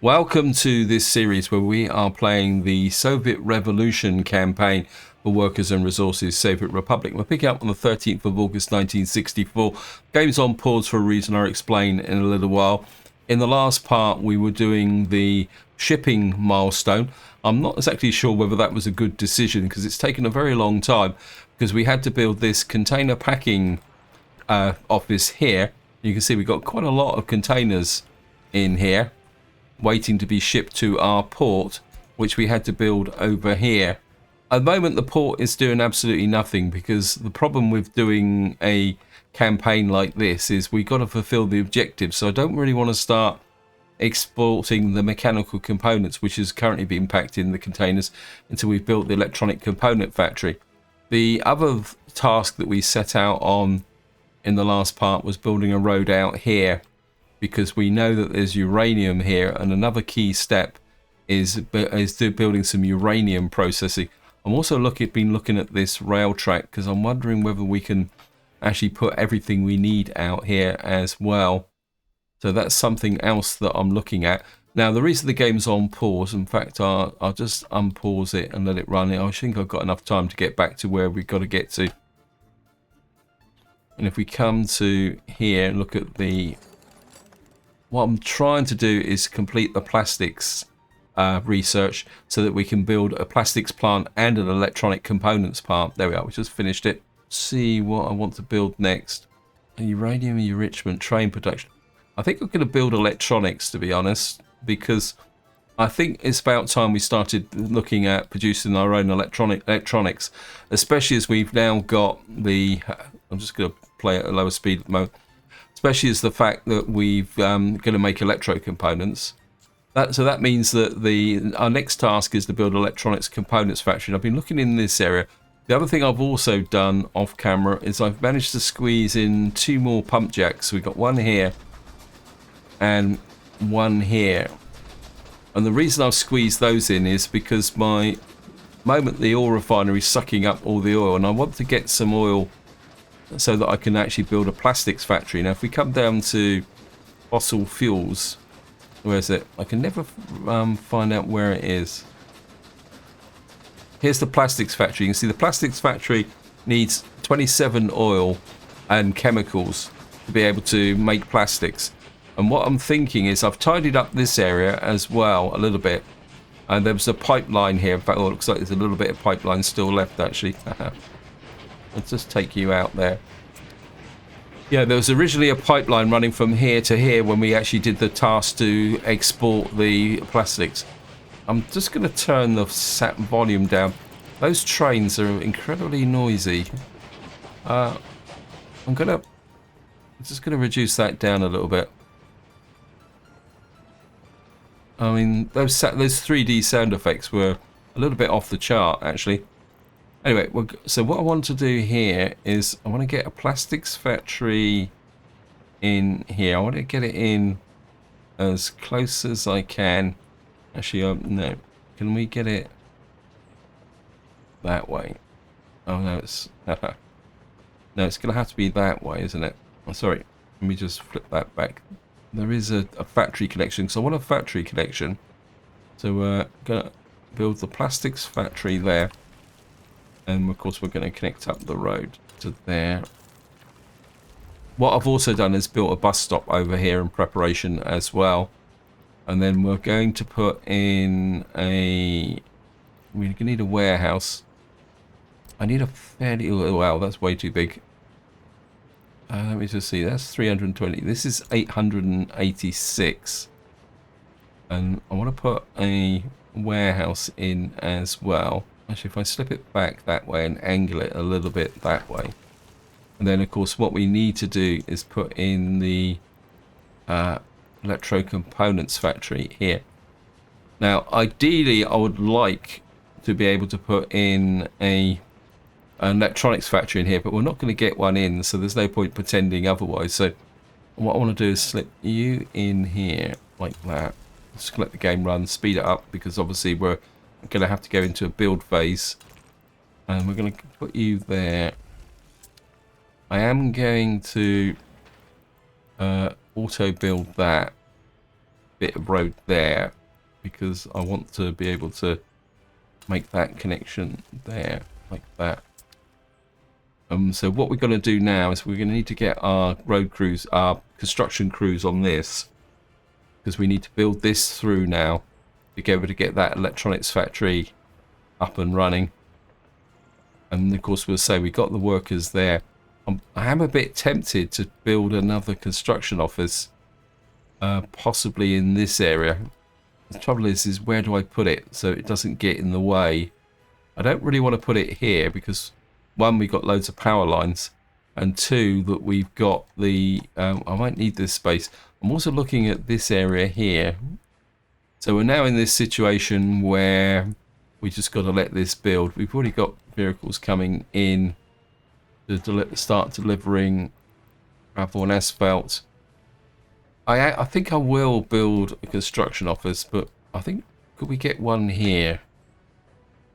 Welcome to this series where we are playing the Soviet Revolution campaign for Workers and Resources Soviet Republic. We're picking up on the 13th of August 1964. Game's on pause for a reason I'll explain in a little while. In the last part we were doing the shipping milestone. I'm not exactly sure whether that was a good decision because it's taken a very long time because we had to build this container packing office here. You can see we've got quite a lot of containers in here waiting to be shipped to our port, which we had to build over here. At the moment the port is doing absolutely nothing because the problem with doing a campaign like this is we've got to fulfill the objectives. So I don't really want to start exporting the mechanical components which is currently being packed in the containers until we've built the electronic component factory. The other task that we set out on in the last part was building a road out here, because we know that there's uranium here, and another key step is building some uranium processing. I'm also been looking at this rail track because I'm wondering whether we can actually put everything we need out here as well. So that's something else that I'm looking at. Now the reason the game's on pause, in fact I'll just unpause it and let it run. I think I've got enough time to get back to where we've got to get to. And if we come to here and look at what I'm trying to do is complete the plastics research so that we can build a plastics plant and an electronic components part. There we are, we just finished it. See what I want to build next. A uranium enrichment train production. I think I'm going to build electronics, to be honest, because I think it's about time we started looking at producing our own electronics, especially as we've now got the... I'm just going to play at a lower speed at the moment. Especially as the fact that we've going to make electro components. So that means that our next task is to build electronics components factory. And I've been looking in this area. The other thing I've also done off camera is I've managed to squeeze in 2 more pump jacks. We've got one here and one here. And the reason I've squeezed those in is because the oil refinery is sucking up all the oil, and I want to get some oil so that I can actually build a plastics factory. Now if we come down to fossil fuels, where is it? I can never find out where it is. Here's the plastics factory. You can see the plastics factory needs 27 oil and chemicals to be able to make plastics. And what I'm thinking is I've tidied up this area as well a little bit, and there was a pipeline here. In fact, it looks like there's a little bit of pipeline still left actually. Let's just take you out there. Yeah, there was originally a pipeline running from here to here when we actually did the task to export the plastics. I'm just going to turn the volume down. Those trains are incredibly noisy. I'm just going to reduce that down a little bit. I mean, those 3D sound effects were a little bit off the chart actually. Anyway, so what I want to do here is I want to get a plastics factory in here. I want to get it in as close as I can. Actually, no. Can we get it that way? Oh, no, it's... no, it's going to have to be that way, isn't it? Oh, sorry. Let me just flip that back. There is a factory connection, so I want a factory connection. So we're going to build the plastics factory there. And of course we're going to connect up the road to there. What I've also done is built a bus stop over here in preparation as well. And then we're going to put in we need a warehouse. I need a fairly... Oh, wow, that's way too big. Let me just see, that's 320. This is 886. And I want to put a warehouse in as well. Actually, if I slip it back that way and angle it a little bit that way. And then, of course, what we need to do is put in the electro components factory here. Now, ideally, I would like to be able to put in an electronics factory in here, but we're not going to get one in, so there's no point pretending otherwise. So what I want to do is slip you in here like that. Just let the game run, speed it up, because obviously we're going to have to go into a build phase, and we're going to put you there. I am going to auto build that bit of road there because I want to be able to make that connection there like that. So what we're going to do now is we're going to need to get our road crews, our construction crews on this, because we need to build this through now to be able to get that electronics factory up and running. And of course we'll say we got the workers there. I am a bit tempted to build another construction office, possibly in this area. The trouble is where do I put it so it doesn't get in the way? I don't really want to put it here because one, we've got loads of power lines, and two, that we've got the I might need this space. I'm also looking at this area here. So we're now in this situation where we just got to let this build. We've already got vehicles coming in to start delivering gravel and asphalt. I think I will build a construction office, but I think, could we get one here?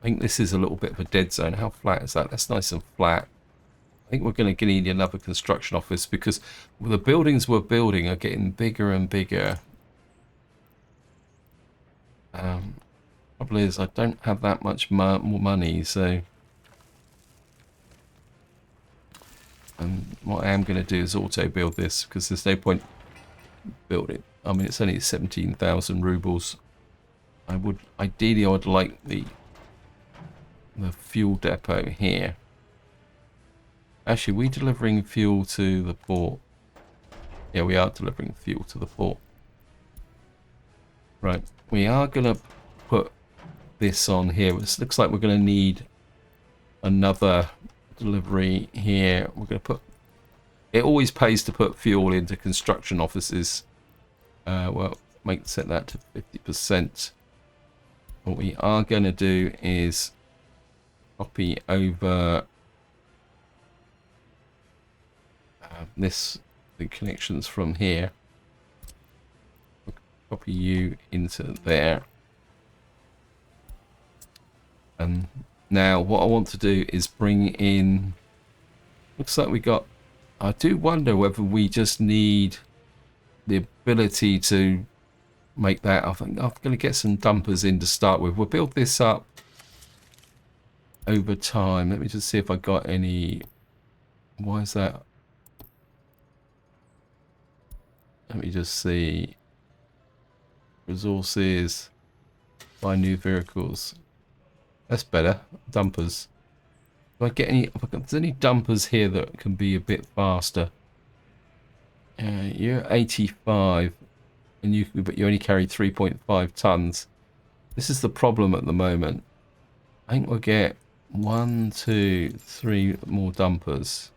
I think this is a little bit of a dead zone. How flat is that? That's nice and flat. I think we're going to need another construction office because the buildings we're building are getting bigger and bigger. Problem is I don't have that much more money, so what I am going to do is auto build this because there's no point building. I mean, it's only 17,000 rubles. Ideally I would like the fuel depot here. Actually, we delivering fuel to the port? Yeah, we are delivering fuel to the port. Right, we are going to put this on here. It looks like we're going to need another delivery here. We're going to put... It always pays to put fuel into construction offices. Well, set that to 50%. What we are going to do is copy over the connections from here. Copy you into there. And now what I want to do is bring in, looks like we got, I do wonder whether we just need the ability to make that. I think I'm going to get some dumpers in to start with. We'll build this up over time. Let me just see if I got any. Why is that? Let me just see. Resources. Buy new vehicles. That's better. Dumpers. Do I get any? If there's any dumpers here that can be a bit faster. You're 85, and but you only carry 3.5 tons. This is the problem at the moment. I think we'll get 1, 2, 3 more dumpers.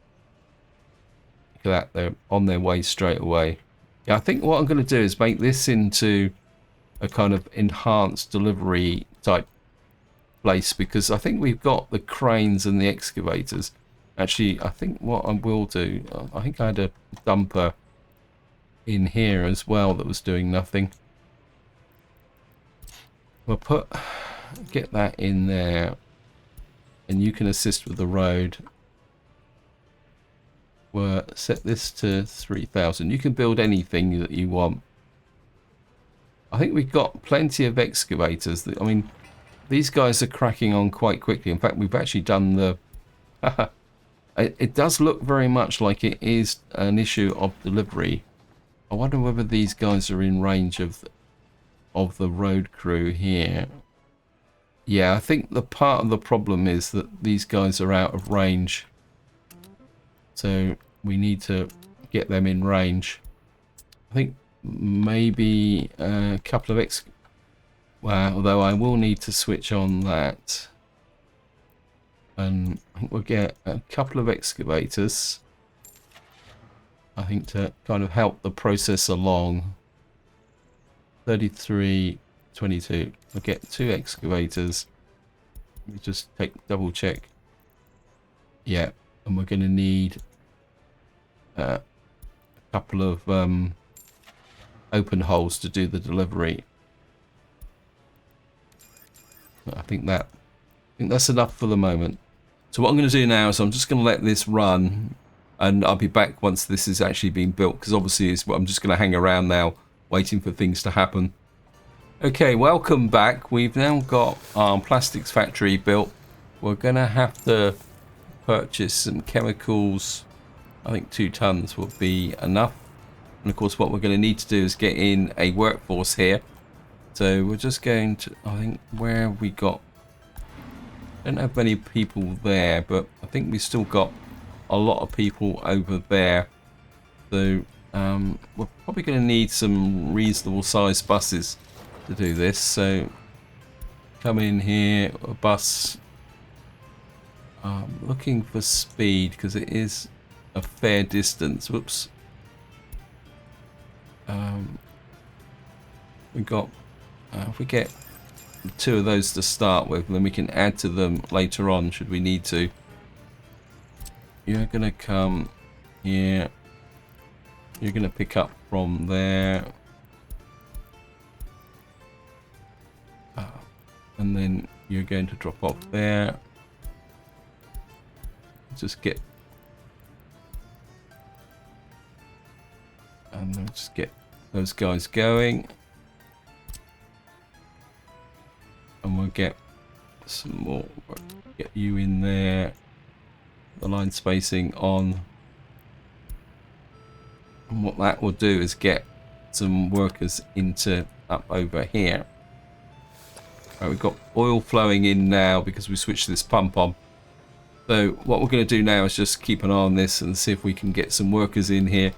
Look at that, they're on their way straight away. Yeah, I think what I'm going to do is make this into a kind of enhanced delivery type place, because I think we've got the cranes and the excavators. Actually, I think what I will do, I think I had a dumper in here as well that was doing nothing. We'll get that in there, and you can assist with the road. We'll set this to 3,000. You can build anything that you want. I think we've got plenty of excavators. I mean, these guys are cracking on quite quickly. In fact, we've actually done the... It does look very much like it is an issue of delivery. I wonder whether these guys are in range of the road crew here. Yeah, I think the part of the problem is that these guys are out of range. So we need to get them in range. I think maybe a couple of well, although I will need to switch on that. And I think we'll get a couple of excavators, I think, to kind of help the process along. 33, 22. We'll get 2 excavators. Let me just double check. Yeah, and we're going to need a couple of open holes to do the delivery. I think that's enough for the moment. So what I'm going to do now is I'm just going to let this run, and I'll be back once this is actually being built, because obviously I'm just going to hang around now waiting for things to happen. Okay, welcome back. We've now got our plastics factory built. We're going to have to purchase some chemicals. I think 2 tons will be enough. And of course, what we're going to need to do is get in a workforce here. So we're just going to, I think, where have we got? Don't have many people there, but I think we've still got a lot of people over there. So we're probably going to need some reasonable sized buses to do this. So come in here, a bus. Looking for speed because it is a fair distance. Whoops. We got if we get 2 of those to start with, then we can add to them later on should we need to. You're gonna come here. You're gonna pick up from there, and then you're going to drop off there. Just get, and then just get those guys going, and we'll get some more. Get you in there. The line spacing on, and what that will do is get some workers into up over here. Right, we've got oil flowing in now because we switched this pump on. So what we're going to do now is just keep an eye on this and see if we can get some workers in here.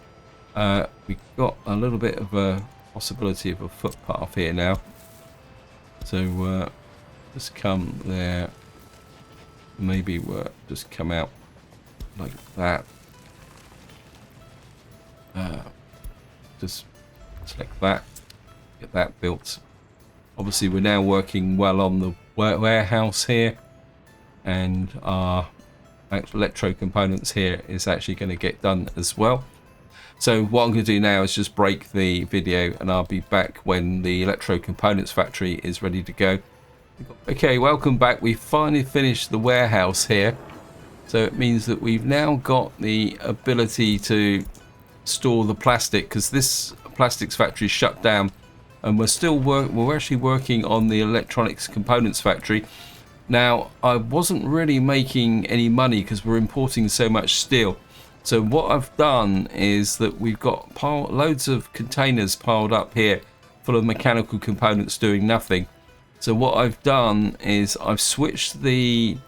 We've got a little bit of a possibility of a footpath here now. So just come there. Maybe we'll just come out like that. Just select that. Get that built. Obviously we're now working well on the warehouse here. And our electro components here is actually going to get done as well. So what I'm going to do now is just break the video and I'll be back when the electro components factory is ready to go. Okay, welcome back. We've finally finished the warehouse here. So it means that we've now got the ability to store the plastic because this plastics factory is shut down, and we're actually working on the electronics components factory. Now, I wasn't really making any money because we're importing so much steel. So what I've done is that we've got loads of containers piled up here full of mechanical components doing nothing. So what I've done is I've switched the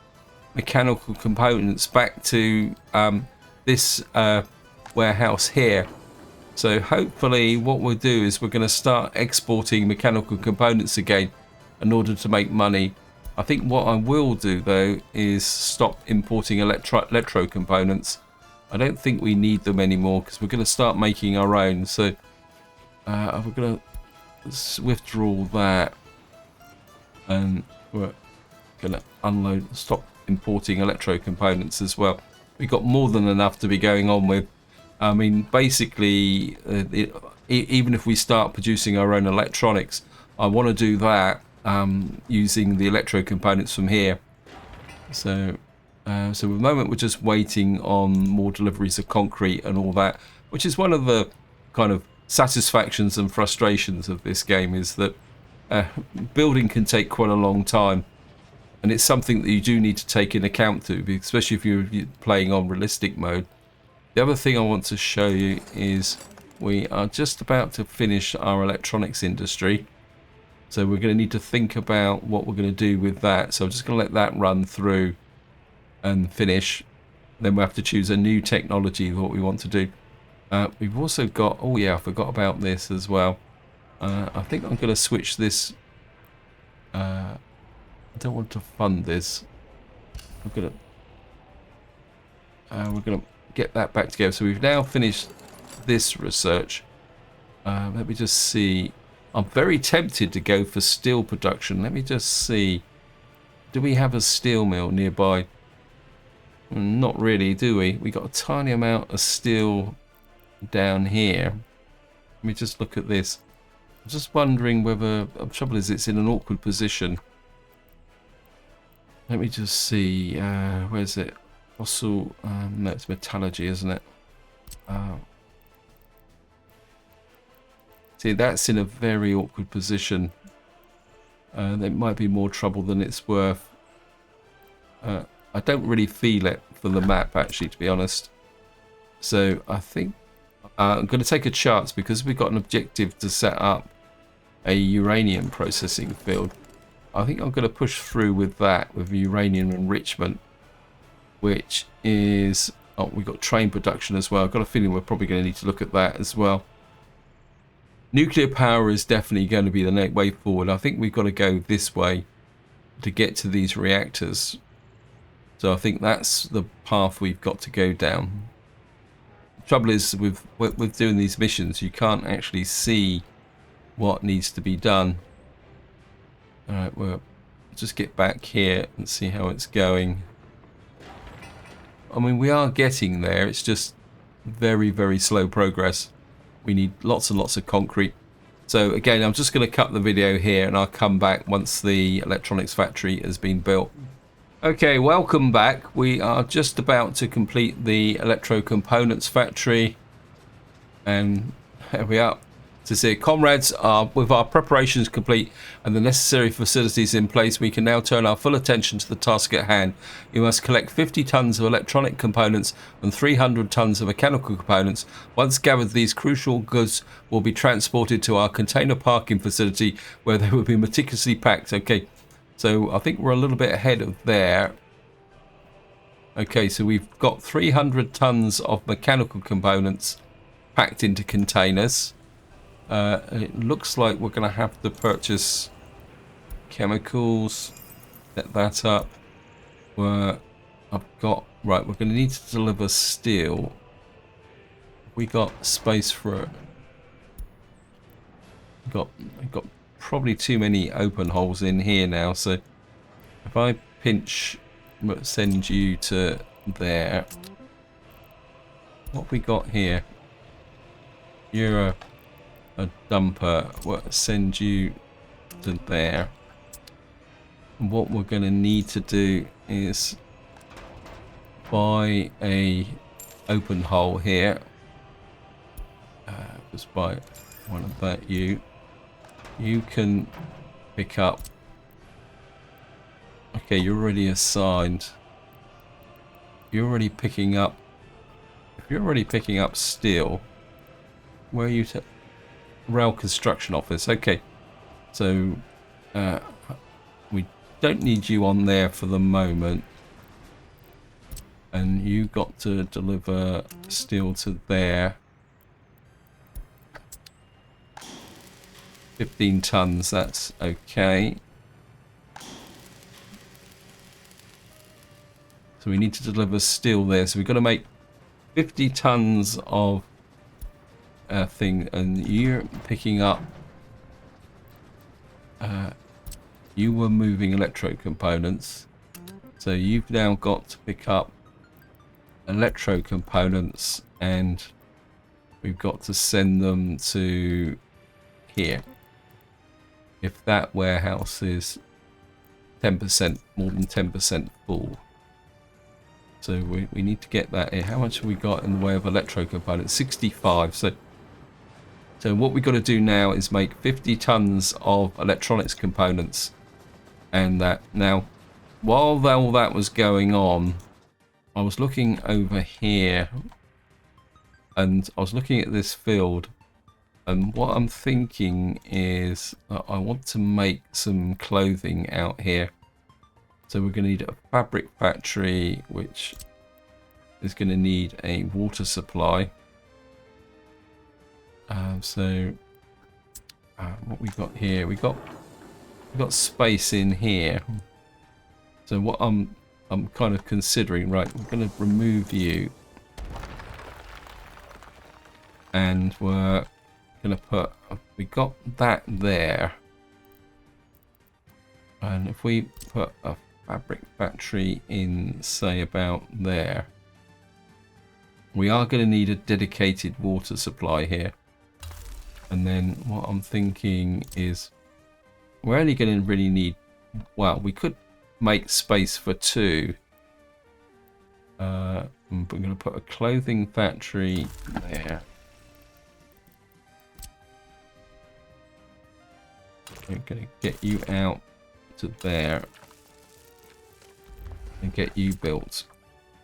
mechanical components back to this warehouse here. So hopefully what we'll do is we're going to start exporting mechanical components again in order to make money. I think what I will do though is stop importing electro components. I don't think we need them anymore because we're going to start making our own. So we're going to withdraw that, and we're going to stop importing electro components as well. We've got more than enough to be going on with. I mean, basically, even if we start producing our own electronics, I want to do that using the electro components from here. So at the moment we're just waiting on more deliveries of concrete and all that, which is one of the kind of satisfactions and frustrations of this game, is that building can take quite a long time, and it's something that you do need to take in account to, especially if you're playing on realistic mode. The other thing I want to show you is we are just about to finish our electronics industry. So we're going to need to think about what we're going to do with that. So I'm just going to let that run through and finish. Then we'll have to choose a new technology, what we want to do. We've also got, oh yeah, I forgot about this as well. I think I'm going to switch this. I don't want to fund this. We're going to get that back together. So we've now finished this research. Let me just see. I'm very tempted to go for steel production. Let me just see. Do we have a steel mill nearby? Not really, do we? We got a tiny amount of steel down here. Let me just look at this. I'm just wondering whether, the trouble is it's in an awkward position. Let me just see. Where's it? Fossil. No, it's metallurgy, isn't it? See, that's in a very awkward position. It might be more trouble than it's worth. I don't really feel it for the map, actually, to be honest. So I think I'm going to take a chance because we've got an objective to set up a uranium processing field. I think I'm going to push through with that, with uranium enrichment, which is... Oh, we've got train production as well. I've got a feeling we're probably going to need to look at that as well. Nuclear power is definitely going to be the next way forward. I think we've got to go this way to get to these reactors. So I think that's the path we've got to go down. The trouble is with doing these missions, you can't actually see what needs to be done. Alright, we'll just get back here and see how it's going. I mean, we are getting there. It's just very, very slow progress. We need lots and lots of concrete. So again, I'm just going to cut the video here and I'll come back once the electronics factory has been built. Okay, welcome back. We are just about to complete the electro components factory. And here we are. To see, comrades, with our preparations complete and the necessary facilities in place, we can now turn our full attention to the task at hand. You must collect 50 tons of electronic components and 300 tons of mechanical components. Once gathered, these crucial goods will be transported to our container parking facility where they will be meticulously packed. Okay, so I think we're a little bit ahead of there. Okay, so we've got 300 tons of mechanical components packed into containers. It looks like we're going to have to purchase chemicals, set that up. Right, we're going to need to deliver steel. We got space for it. Got probably too many open holes in here now, so if I pinch, send you to there. What have we got here? You're a dumper. We'll send you to there. And what we're going to need to do is buy a open hole here. Just buy one of that. You can pick up. Okay, you're already assigned. You're already picking up. If you're already picking up steel, where are you? Rail construction office. Okay, so we don't need you on there for the moment, and you got to deliver steel to there. 15 tons, that's okay. So we need to deliver steel there, so we've got to make 50 tons of thing, and you're picking up you were moving electro components, so you've now got to pick up electro components, and we've got to send them to here. If that warehouse is 10%, more than 10% full, so we need to get that in. How much have we got in the way of electro components? 65. So what we've got to do now is make 50 tons of electronics components. And that now, while all that was going on, I was looking over here and I was looking at this field, and what I'm thinking is that I want to make some clothing out here. So we're going to need a fabric factory, which is going to need a water supply. What we got here, we got space in here. So what I'm kind of considering, right, we're going to remove you, and we're going to put, we got that there, and if we put a fabric factory in, say, about there, we are going to need a dedicated water supply here. And then what I'm thinking is we're only going to really need, well, we could make space for two. We're going to put a clothing factory there. We're going to get you out to there and get you built.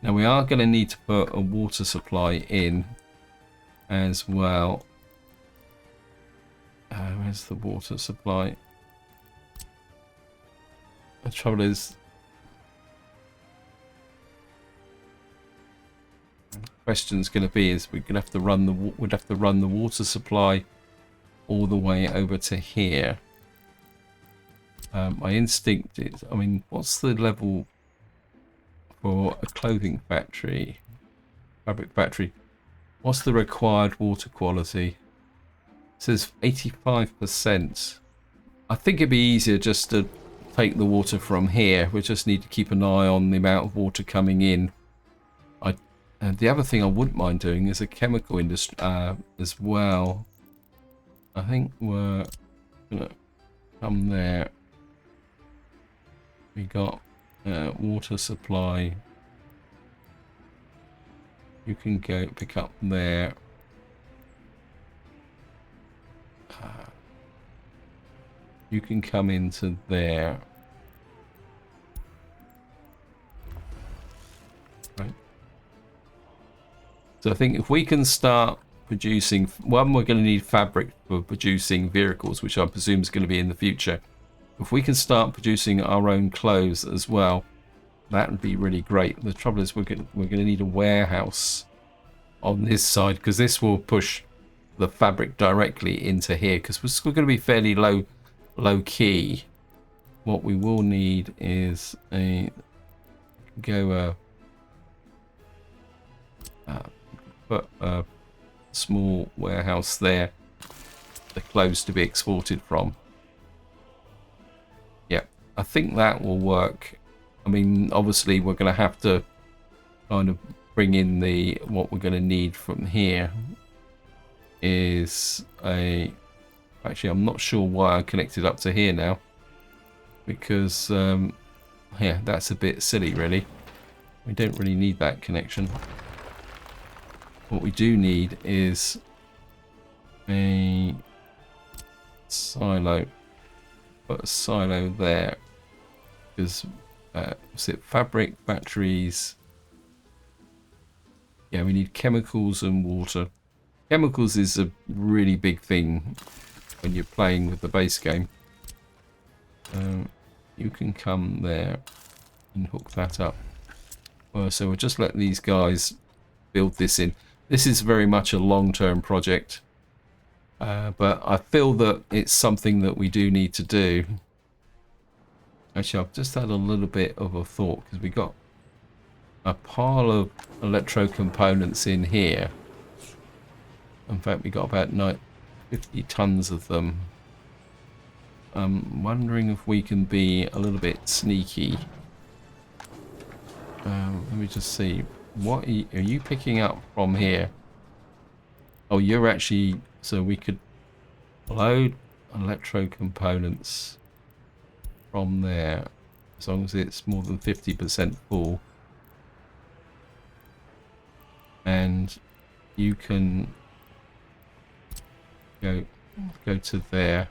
Now we are going to need to put a water supply in as well. Where's the water supply? The trouble is, the question's going to be is we're going to have to run the water supply all the way over to here. My instinct is, I mean, what's the level for a clothing factory, fabric factory? What's the required water quality? It says 85%. I think it'd be easier just to take the water from here. We just need to keep an eye on the amount of water coming in. And the other thing I wouldn't mind doing is a chemical industry as well. I think we're gonna come there. We got water supply. You can go pick up there. You can come into there. Right. So I think if we can start producing, one, we're going to need fabric for producing vehicles, which I presume is going to be in the future. If we can start producing our own clothes as well, that would be really great. The trouble is we're going to need a warehouse on this side, because this will push the fabric directly into here, because we're going to be fairly low key. What we will need is put a small warehouse there, the clothes to be exported from. Yeah, I think that will work. I mean, obviously we're going to have to kind of bring in what we're going to need from here is actually, I'm not sure why I connected up to here now, because yeah, that's a bit silly really. We don't really need that connection. What we do need is a silo. Put a silo there, because what's it? Fabric, batteries. Yeah, we need chemicals and water. Chemicals is a really big thing when you're playing with the base game. You can come there and hook that up. So we'll just let these guys build this in. This is very much a long-term project, but I feel that it's something that we do need to do. Actually, I've just had a little bit of a thought, because we got a pile of electro components in here. In fact, we got about 50 tons of them. I'm wondering if we can be a little bit sneaky. Let me just see. What are you picking up from here? Oh, you're actually... So we could load electro components from there, as long as it's more than 50% full. And you can go to there.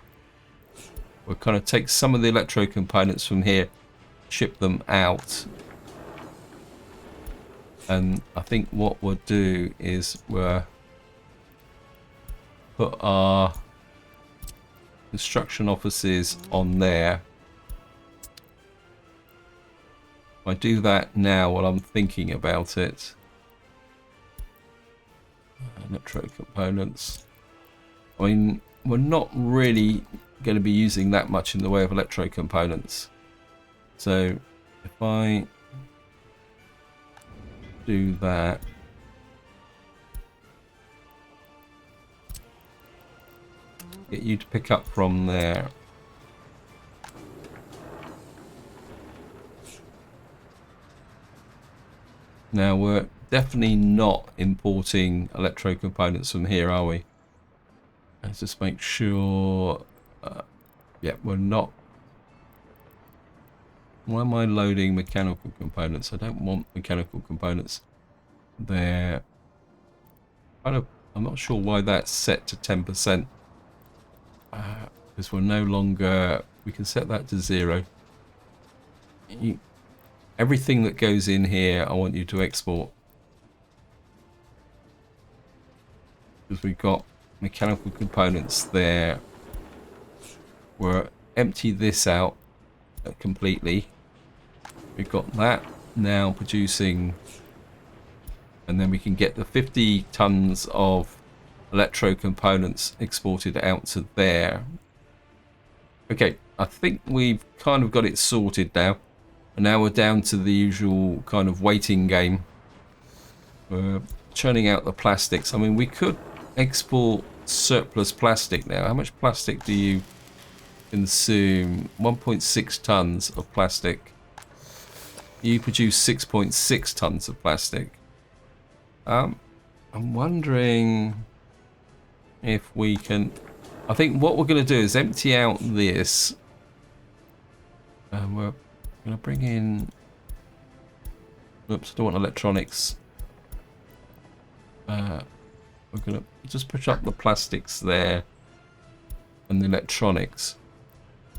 We'll kind of take some of the electro components from here, ship them out. And I think what we'll do is we'll put our construction offices on there. If I do that now while I'm thinking about it. Electro components. I mean, we're not really going to be using that much in the way of electro components. So if I do that, get you to pick up from there. Now we're definitely not importing electro components from here, are we? Let's just make sure. Yeah, we're not. Why am I loading mechanical components? I don't want mechanical components there. I'm not sure why that's set to 10%. because we're no longer, we can set that to 0. Everything that goes in here I want you to export, because we've got mechanical components there. We'll empty this out completely. We've got that now producing, and then we can get the 50 tons of Electro components exported out to there. Okay, I think we've kind of got it sorted now. And now we're down to the usual kind of waiting game. We're churning out the plastics. I mean, we could export surplus plastic now. How much plastic do you consume? 1.6 tons of plastic. You produce 6.6 tons of plastic. I'm wondering if we can... I think what we're going to do is empty out this. And we're going to bring in... Oops, I don't want electronics. We're going to just push up the plastics there. And the electronics.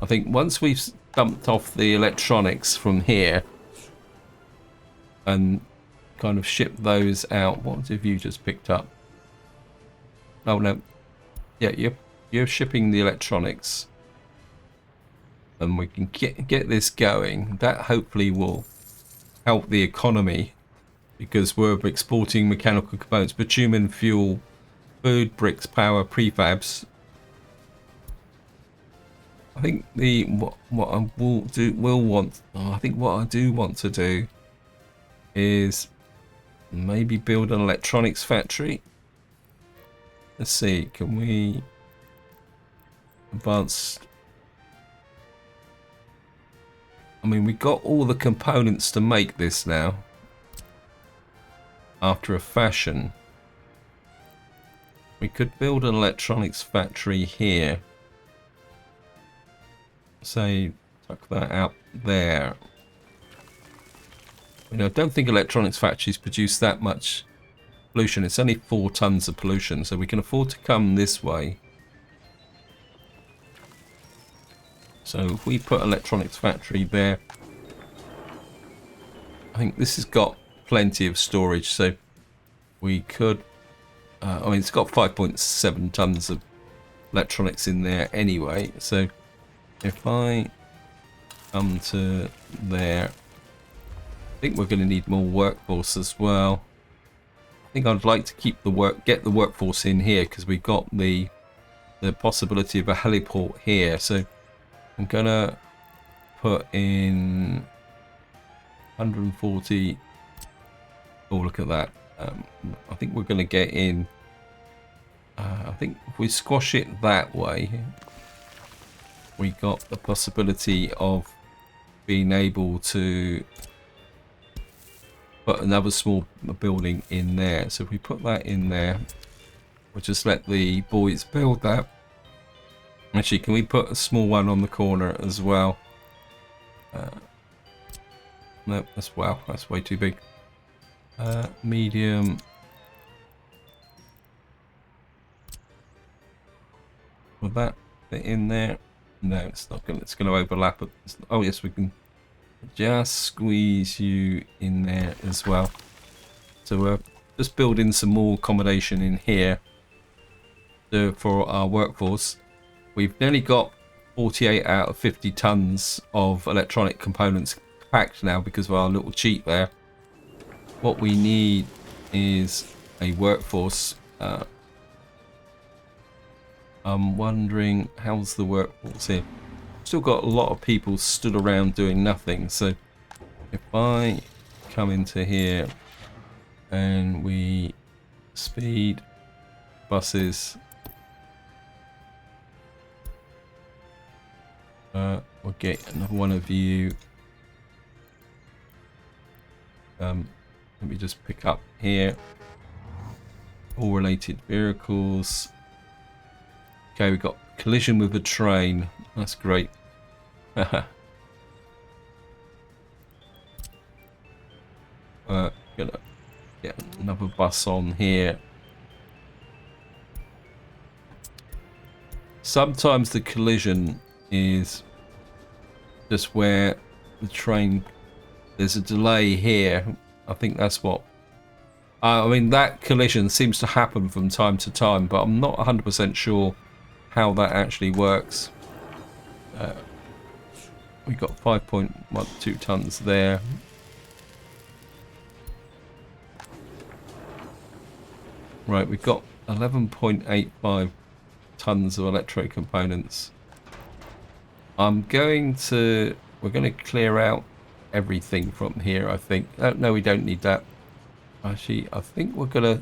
I think once we've dumped off the electronics from here and kind of ship those out. What have you just picked up? Oh no, yeah, you're shipping the electronics, and we can get this going. That hopefully will help the economy, because we're exporting mechanical components, bitumen, fuel, food, bricks, power, prefabs. I think what I do want to do is maybe build an electronics factory. Let's see, can we advance? I mean, we got all the components to make this now after a fashion. We could build an electronics factory here. Say, tuck that out there. You know, I don't think electronics factories produce that much pollution. It's only 4 tons of pollution, so we can afford to come this way. So if we put electronics factory there, I think this has got plenty of storage, so we could, I mean, it's got 5.7 tons of electronics in there anyway, so if I come to there, I think we're going to need more workforce as well. I think I'd like to keep get the workforce in here, because we've got the possibility of a heliport here. So I'm going to put in 140. Oh, look at that. I think we're going to get in. I think if we squash it that way, we got the possibility of being able to put another small building in there. So if we put that in there, we'll just let the boys build that. Actually, can we put a small one on the corner as well? No, that's way too big. Medium. Will that fit in there? No, it's not going. It's going to overlap. Oh yes, we can just squeeze you in there as well. So we're just building some more accommodation in here for our workforce. We've nearly got 48 out of 50 tons of electronic components packed now because of our little cheat there. What we need is a workforce. I'm wondering, how's the workforce here? Still got a lot of people stood around doing nothing. So if I come into here and we speed buses, we'll get another one of you. Let me just pick up here. All related vehicles. Okay, we got collision with the train. That's great. Gonna get another bus on here. sometimes the collision is just where the train, there's a delay here. I think that's what, I mean, that collision seems to happen from time to time, but I'm not 100% sure how that actually works. We've got 5.12 tons there. Right, we've got 11.85 tons of electro components. We're going to clear out everything from here, I think. No, we don't need that. Actually, I think we're gonna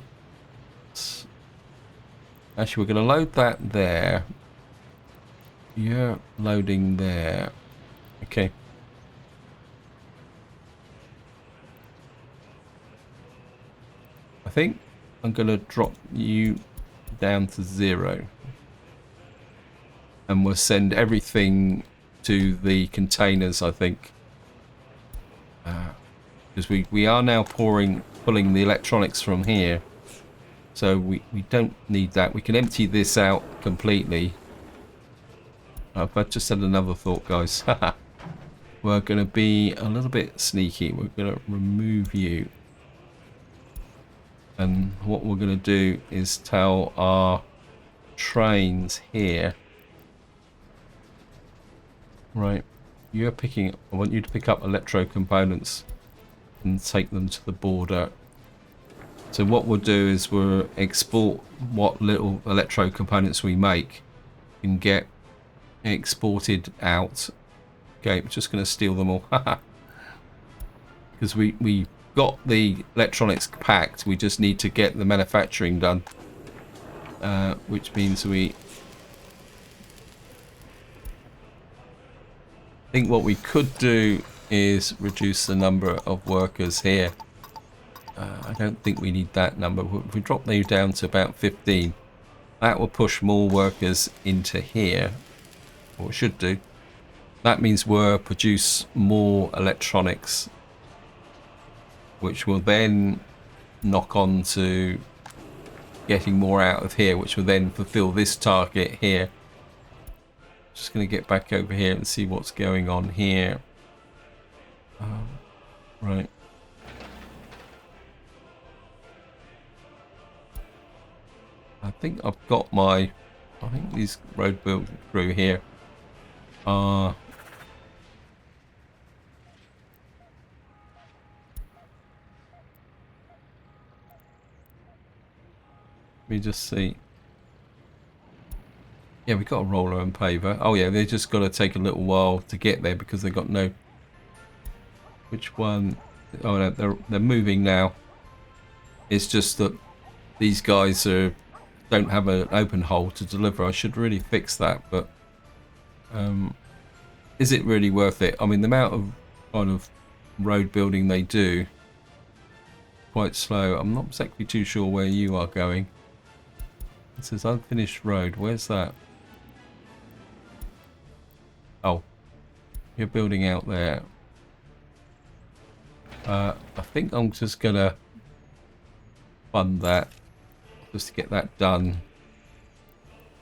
load that there. You're loading there. Okay. I think I'm gonna drop you down to 0. And we'll send everything to the containers, I think. Because we are now pulling the electronics from here. So we don't need that. We can empty this out completely. I've just had another thought, guys. We're going to be a little bit sneaky. We're going to remove you. And what we're going to do is tell our trains here. Right. I want you to pick up electro components and take them to the border. So what we'll do is we'll export what little electro components we make and get exported out. Okay, we're just going to steal them all. Because we got the electronics packed, we just need to get the manufacturing done. Which means I think what we could do is reduce the number of workers here. I don't think we need that number. If we drop these down to about 15, that will push more workers into here, or it should do. That means we'll produce more electronics, which will then knock on to getting more out of here, which will then fulfill this target here. Just going to get back over here and see what's going on here. Right. I think I've got I think these road build crew here are... Let me just see. Yeah, we got a roller and paver. Oh yeah, they just got to take a little while to get there because they've got no... Which one? Oh no, they're moving now. It's just that these guys don't have an open hole to deliver. I should really fix that, but is it really worth it? I mean, the amount of kind of road building they do, quite slow. I'm not exactly too sure where you are going. It says unfinished road. Where's that? Oh, you're building out there. I think I'm just gonna fund that just to get that done,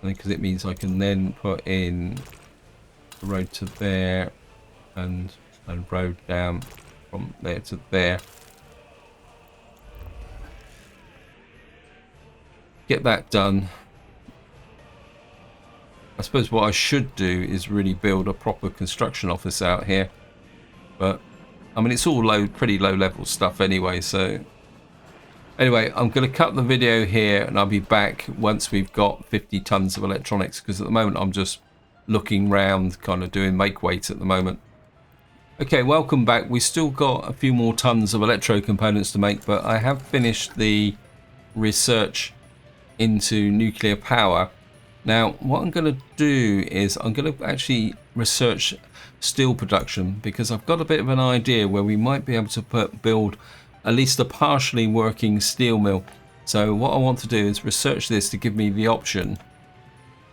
because it means I can then put in the road to there and road down from there to there. Get that done. I suppose what I should do is really build a proper construction office out here, but I mean it's all pretty low level stuff anyway. So anyway, I'm going to cut the video here and I'll be back once we've got 50 tons of electronics, because at the moment I'm just looking round, kind of doing make weights at the moment. Okay, welcome back. We still got a few more tons of electro components to make, but I have finished the research into nuclear power. Now what I'm going to do is I'm going to actually research steel production, because I've got a bit of an idea where we might be able to build at least a partially working steel mill. So what I want to do is research this to give me the option.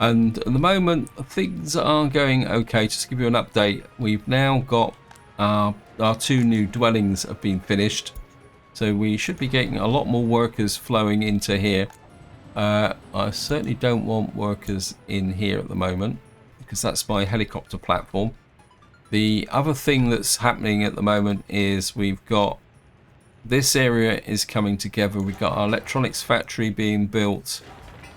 And at the moment things are going okay. Just to give you an update, we've now got our 2 new dwellings have been finished, so we should be getting a lot more workers flowing into here. I certainly don't want workers in here at the moment because that's my helicopter platform. The other thing that's happening at the moment is we've got this area is coming together. We've got our electronics factory being built,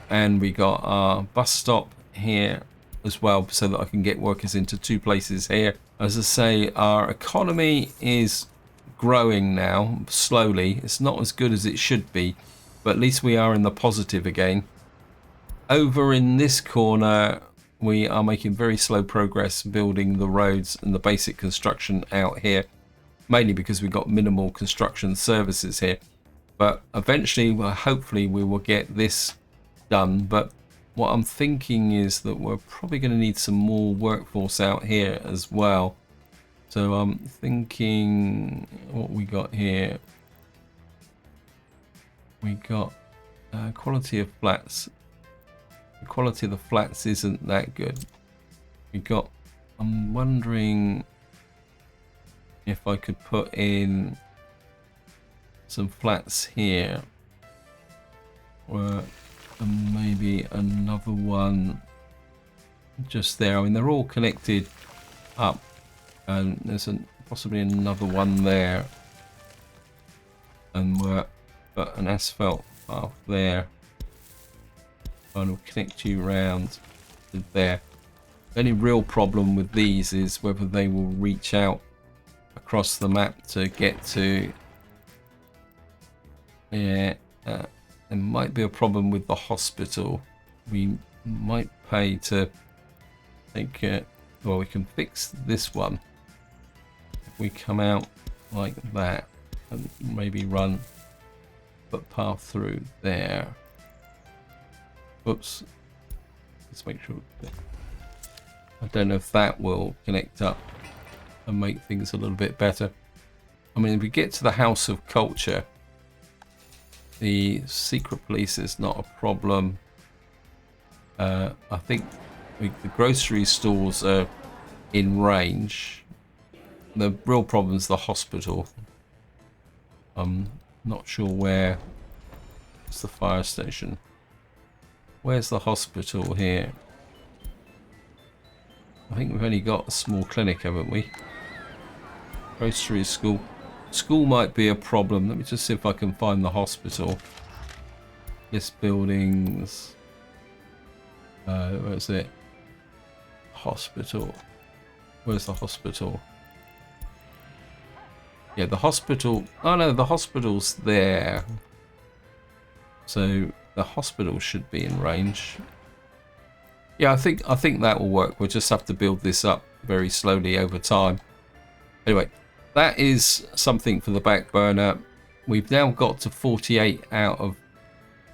and we got our bus stop here as well, so that I can get workers into 2 places here. As I say, our economy is growing now slowly. It's not as good as it should be, but at least we are in the positive again. Over in this corner, we are making very slow progress building the roads and the basic construction out here, mainly because we've got minimal construction services here. But eventually, well, hopefully we will get this done. But what I'm thinking is that we're probably going to need some more workforce out here as well. So I'm thinking what we got here. We got quality of flats. The quality of the flats isn't that good. We got, I'm wondering if I could put in some flats here, or maybe another one just there. I mean, they're all connected up, and there's possibly another one there, and we're put an asphalt path there, and we'll connect you round to there. The only real problem with these is whether they will reach out across the map to get to. Yeah, there might be a problem with the hospital. We might pay to take it. Well, we can fix this one if we come out like that and maybe run a path through there. Oops. Let's make sure. I don't know if that will connect up and make things a little bit better. I mean, if we get to the House of Culture, the secret police is not a problem. I think the grocery stores are in range. The real problem is the hospital. I'm not sure where. It's the fire station. Where's the hospital here? I think we've only got a small clinic, haven't we? Grocery, school. School might be a problem. Let me just see if I can find the hospital. This buildings. Where is it? Hospital. Where's the hospital? Yeah, the hospital. Oh no, the hospital's there. So the hospital should be in range. Yeah, I think that will work. We'll just have to build this up very slowly over time. Anyway, that is something for the back burner. We've now got to 48 out of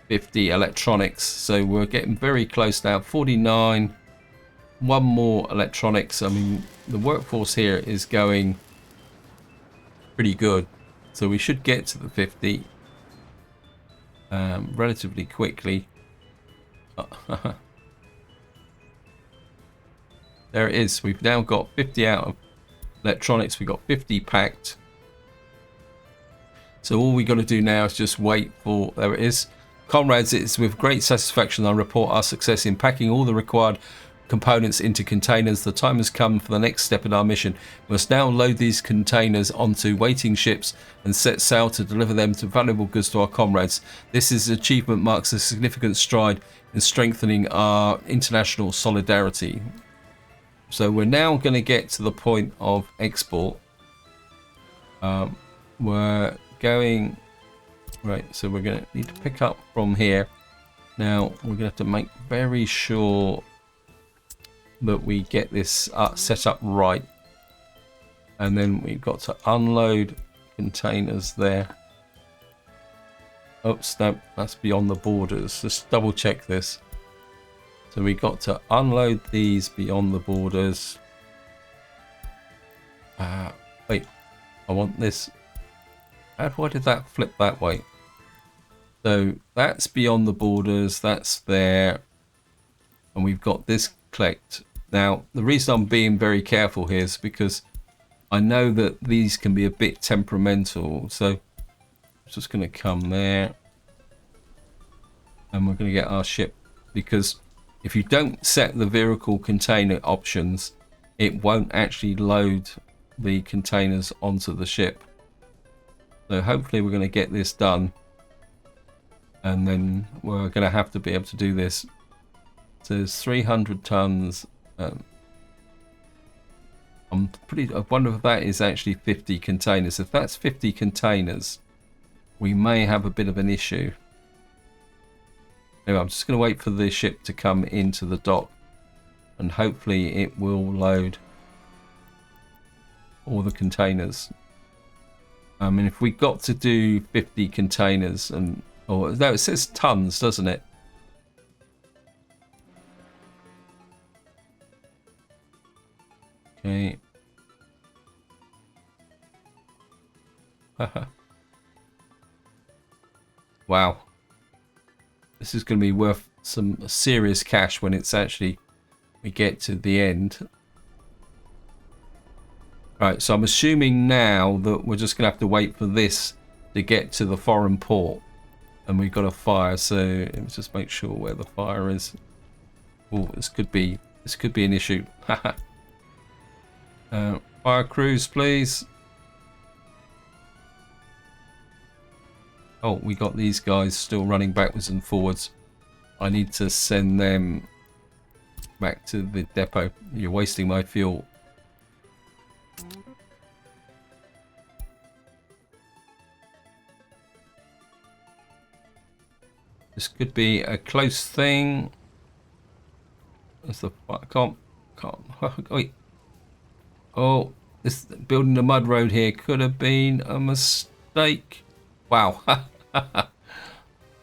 50 electronics, so we're getting very close now. 49. One more electronics. I mean, the workforce here is going pretty good, so we should get to the 50 relatively quickly. There it is. We've now got 50 out of electronics. We've got 50 packed. So all we got to do now is just wait for. There it is. Comrades, it's with great satisfaction I report our success in packing all the required components into containers. The time has come for the next step in our mission. We must now load these containers onto waiting ships and set sail to deliver them to valuable goods to our comrades. This achievement marks a significant stride in strengthening our international solidarity. So we're now going to get to the point of export. We're going right, so we're going to need to pick up from here. Now we're going to have to make very sure that we get this set up right, and then we've got to unload containers there. Oops, no, that's beyond the borders. Just double check this. So we got to unload these beyond the borders. Wait, I want this. Why did that flip that way? So that's beyond the borders, that's there, and we've got this collect. Now the reason I'm being very careful here is because I know that these can be a bit temperamental, so I'm just going to come there. and we're going to get our ship, because if you don't set the vehicle container options, it won't actually load the containers onto the ship. So hopefully we're going to get this done, and then we're going to have to be able to do this. So there's 300 tons. I wonder if that is actually 50 containers. If that's 50 containers, we may have a bit of an issue. Anyway, I'm just going to wait for the ship to come into the dock, and hopefully it will load all the containers. I mean, if we got to do 50 containers, and or no, it says tons, doesn't it? Okay. Wow. This is going to be worth some serious cash when it's actually we get to the end. Right, so I'm assuming now that we're just going to have to wait for this to get to the foreign port, and we've got a fire. So let's just make sure where the fire is. Oh, this could be an issue. Fire crews, please. Oh, we got these guys still running backwards and forwards. I need to send them back to the depot. You're wasting my fuel. This could be a close thing. That's the can't. Wait. Oh, this building the mud road here could have been a mistake. Wow.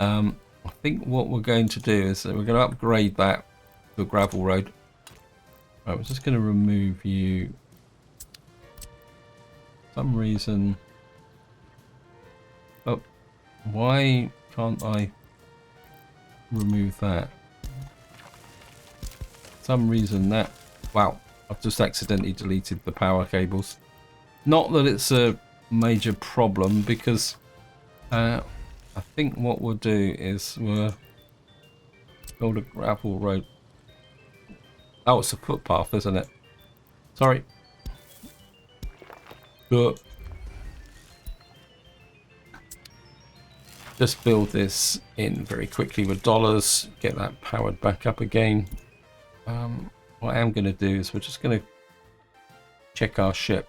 I think what we're going to do is we're going to upgrade that to a gravel road. Right, we're just going to remove you. For some reason. Oh, why can't I remove that? For some reason that. Wow, I've just accidentally deleted the power cables. Not that it's a major problem, because I think what we'll do is we'll build a gravel road. Oh, it's a footpath, isn't it? Sorry. But just build this in very quickly with dollars. Get that powered back up again. What I am going to do is we're just going to check our ship.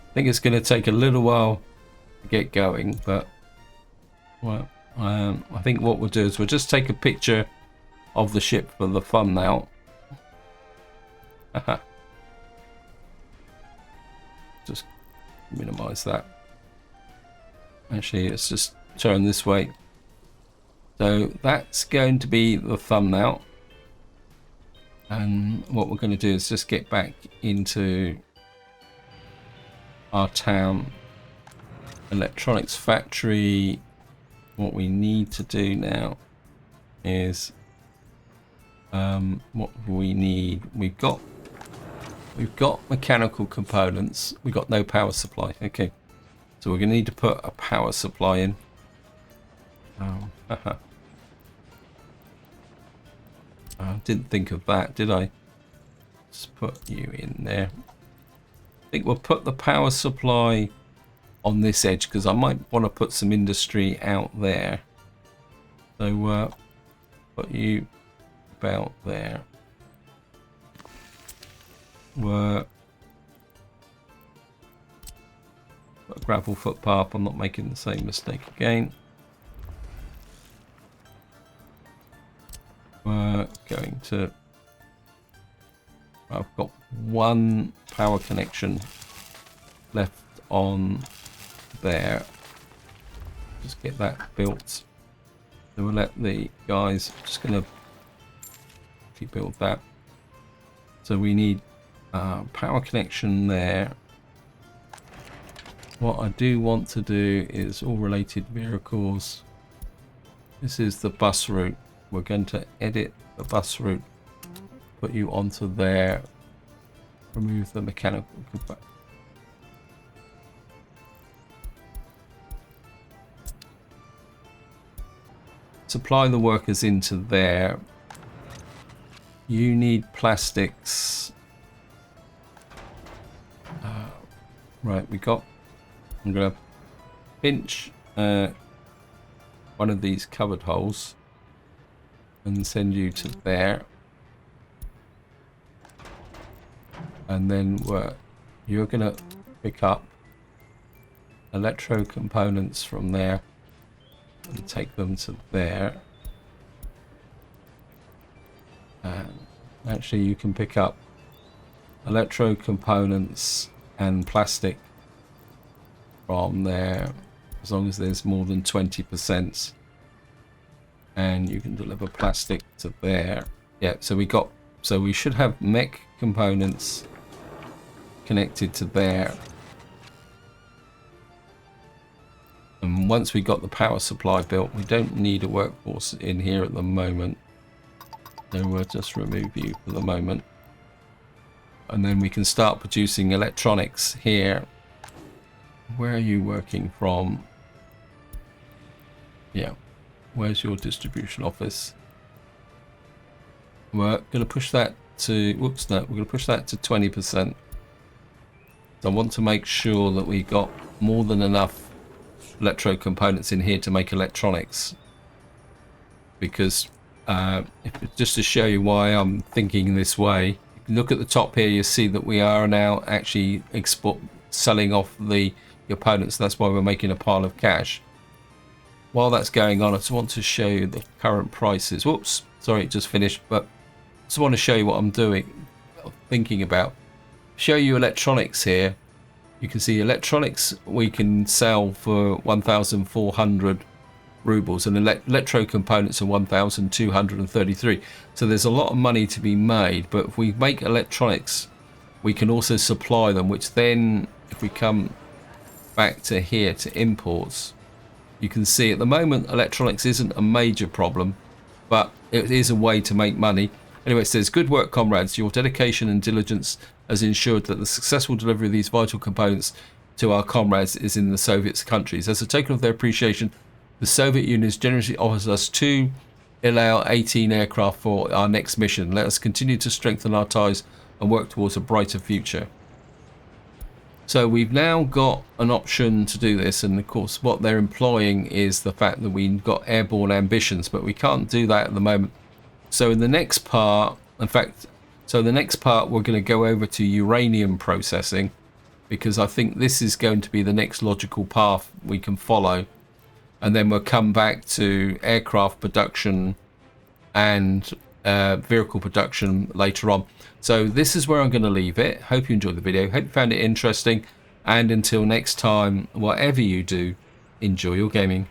I think it's going to take a little while to get going, but well, I think what we'll do is we'll just take a picture of the ship for the thumbnail. Just minimize that. Actually, let's just turn this way. So that's going to be the thumbnail. And what we're going to do is just get back into our town, electronics factory. What we need to do now is what we need. We've got mechanical components. We've got no power supply. Okay, so we're going to need to put a power supply in. I didn't think of that, did I? Let's put you in there. I think we'll put the power supply on this edge, because I might want to put some industry out there. So put you about there. Put a gravel footpath. I'm not making the same mistake again. We're going to. I've got one power connection left on there. Just get that built. So we'll let the guys. Just gonna build that. So we need power connection there. What I do want to do is all related vehicles. This is the bus route. We're going to edit the bus route, put you onto there. remove the mechanical component. Supply the workers into there. You need plastics. Right, I'm going to pinch one of these cupboard holes and send you to there. And then you're going to pick up electro components from there and take them to there. And actually you can pick up electro components and plastic from there as long as there's more than 20%, and you can deliver plastic to there. Yeah, so we should have mech components connected to there, and once we got the power supply built, we don't need a workforce in here at the moment, so we'll just remove you for the moment. And then we can start producing electronics here. Where are you working from? Yeah. Where's your distribution office? We're going to push that to... Whoops, no. We're going to push that to 20%. So I want to make sure that we got more than enough electro components in here to make electronics. Because, just to show you why I'm thinking this way, look at the top here, you see that we are now actually selling off the opponents. That's why we're making a pile of cash. While that's going on, I just want to show you the current prices. Whoops, sorry, it just finished, but I just want to show you what I'm thinking about. Show you electronics here. You can see electronics we can sell for 1,400 rubles, and electro components are 1,233. So there's a lot of money to be made, but if we make electronics we can also supply them, which then if we come back to here to imports, you can see at the moment electronics isn't a major problem, but it is a way to make money. Anyway, it says, good work comrades, your dedication and diligence has ensured that the successful delivery of these vital components to our comrades is in the Soviet countries. As a token of their appreciation, the Soviet Union generously offers us 2 Il-18 aircraft for our next mission. Let us continue to strengthen our ties and work towards a brighter future. So we've now got an option to do this, and of course what they're employing is the fact that we've got airborne ambitions, but we can't do that at the moment. So in the next part, we're going to go over to uranium processing, because I think this is going to be the next logical path we can follow. And then we'll come back to aircraft production and vehicle production later on. So this is where I'm going to leave it. Hope you enjoyed the video. Hope you found it interesting. And until next time, whatever you do, enjoy your gaming.